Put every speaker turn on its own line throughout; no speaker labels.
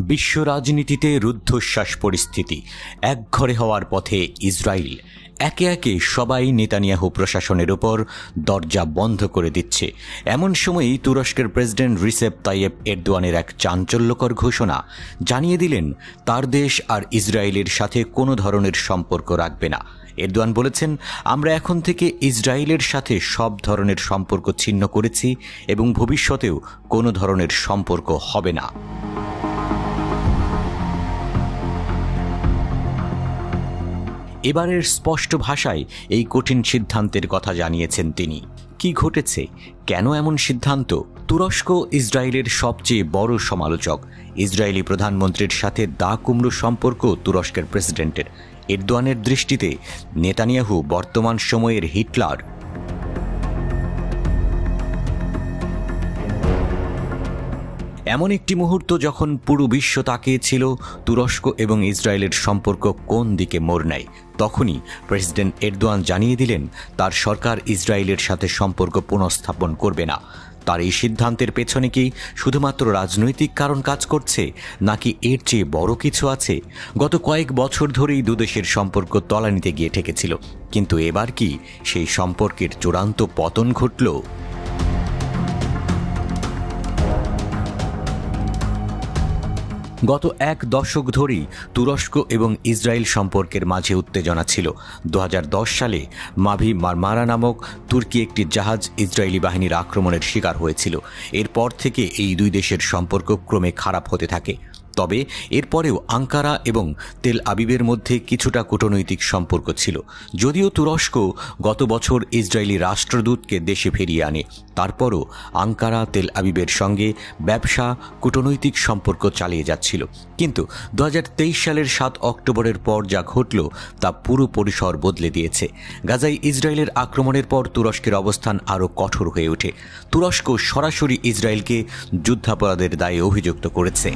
বিশ্ব রাজনীতিতে রুদ্ধশ্বাস পরিস্থিতি। একঘরে হওয়ার পথে ইসরায়েল। একে একে সবাই নেতানিয়াহু প্রশাসনের ওপর দরজা বন্ধ করে দিচ্ছে। এমন সময়ই তুরস্কের প্রেসিডেন্ট রিসেপ তাইয়েপ এরদোয়ানের এক চাঞ্চল্যকর ঘোষণা। জানিয়ে দিলেন তার দেশ আর ইসরায়েলের সাথে কোনো ধরনের সম্পর্ক রাখবে না। এরদোয়ান বলেছেন, আমরা এখন থেকে ইসরায়েলের সাথে সব ধরনের সম্পর্ক ছিন্ন করেছি এবং ভবিষ্যতেও কোনো ধরনের সম্পর্ক হবে না। এবারের স্পষ্ট ভাষায় এই কঠিন সিদ্ধান্তের কথা জানিয়েছেন তিনি। কি ঘটেছে, কেন এমন সিদ্ধান্ত? তুরস্ক ইসরায়েলের সবচেয়ে বড় সমালোচক। ইসরায়েলি প্রধানমন্ত্রীর সাথে দা কুমড়ো সম্পর্ক তুরস্কের প্রেসিডেন্টের। এরদোয়ানের দৃষ্টিতে নেতানিয়াহু বর্তমান সময়ের হিটলার। এমন একটি মুহূর্ত যখন পুরো বিশ্ব তাকিয়েছিল তুরস্ক এবং ইসরায়েলের সম্পর্ক কোন দিকে মোড় নেয়, তখনই প্রেসিডেন্ট এরদোয়ান জানিয়ে দিলেন তার সরকার ইসরায়েলের সাথে সম্পর্ক পুনঃস্থাপন করবে না। তার এই সিদ্ধান্তের পেছনে কি শুধুমাত্র রাজনৈতিক কারণ কাজ করছে, নাকি এর চেয়ে বড় কিছু আছে? গত কয়েক বছর ধরেই দুদেশের সম্পর্ক তলানিতে গিয়ে ঠেকেছিল, কিন্তু এবার কি সেই সম্পর্কের চূড়ান্ত পতন ঘটল? গত এক দশক ধরেই তুরস্ক এবং ইসরায়েল সম্পর্কের মাঝে উত্তেজনা ছিল। 2010 সালে মাভি মারমারা নামক তুর্কি একটি জাহাজ ইসরায়েলি বাহিনীর আক্রমণের শিকার হয়েছিল। এরপর থেকে এই দুই দেশের সম্পর্ক ক্রমে খারাপ হতে থাকে। তবে এরপরেও আঙ্কারা এবং তেল আবিবের মধ্যে কিছুটা কূটনৈতিক সম্পর্ক ছিল। যদিও তুরস্ক গত বছর ইসরায়েলি রাষ্ট্রদূতকে দেশে ফিরিয়ে আনে, তারপরও আঙ্কারা তেল আবিবের সঙ্গে ব্যবসা, কূটনৈতিক সম্পর্ক চালিয়ে যাচ্ছিল। কিন্তু 2023 সালের 7 অক্টোবরের পর যা ঘটল তা পুরো পরিসর বদলে দিয়েছে। গাজায় ইসরায়েলের আক্রমণের পর তুরস্কের অবস্থান আরও কঠোর হয়ে ওঠে। তুরস্ক সরাসরি ইসরায়েলকে যুদ্ধাপরাধের দায়ে অভিযুক্ত করেছে।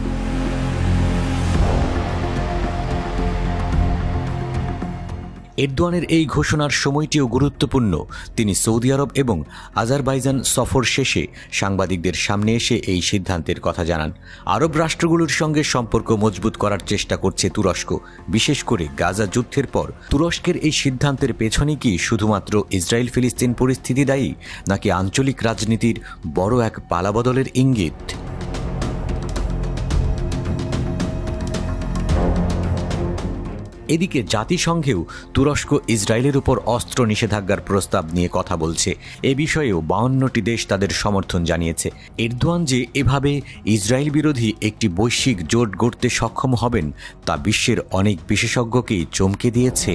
এরদোয়ানের এই ঘোষণার সময়টিও গুরুত্বপূর্ণ। তিনি সৌদি আরব এবং আজারবাইজান সফর শেষে সাংবাদিকদের সামনে এসে এই সিদ্ধান্তের কথা জানান। আরব রাষ্ট্রগুলোর সঙ্গে সম্পর্ক মজবুত করার চেষ্টা করছে তুরস্ক, বিশেষ করে গাজা যুদ্ধের পর। তুরস্কের এই সিদ্ধান্তের পেছনে কি শুধুমাত্র ইসরায়েল ফিলিস্তিন পরিস্থিতি দায়ী, নাকি আঞ্চলিক রাজনীতির বড় এক পালাবদলের ইঙ্গিত? এদিকে জাতিসংঘেও তুরস্ক ইসরায়েলের উপর অস্ত্র নিষেধাজ্ঞার প্রস্তাব নিয়ে কথা বলছে। এ বিষয়েও 52টি দেশ তাদের সমর্থন জানিয়েছে। এরদোয়ান যে এভাবে ইসরায়েল বিরোধী একটি বৈশ্বিক জোট গড়তে সক্ষম হবেন তা বিশ্বের অনেক বিশেষজ্ঞকেই চমকে দিয়েছে।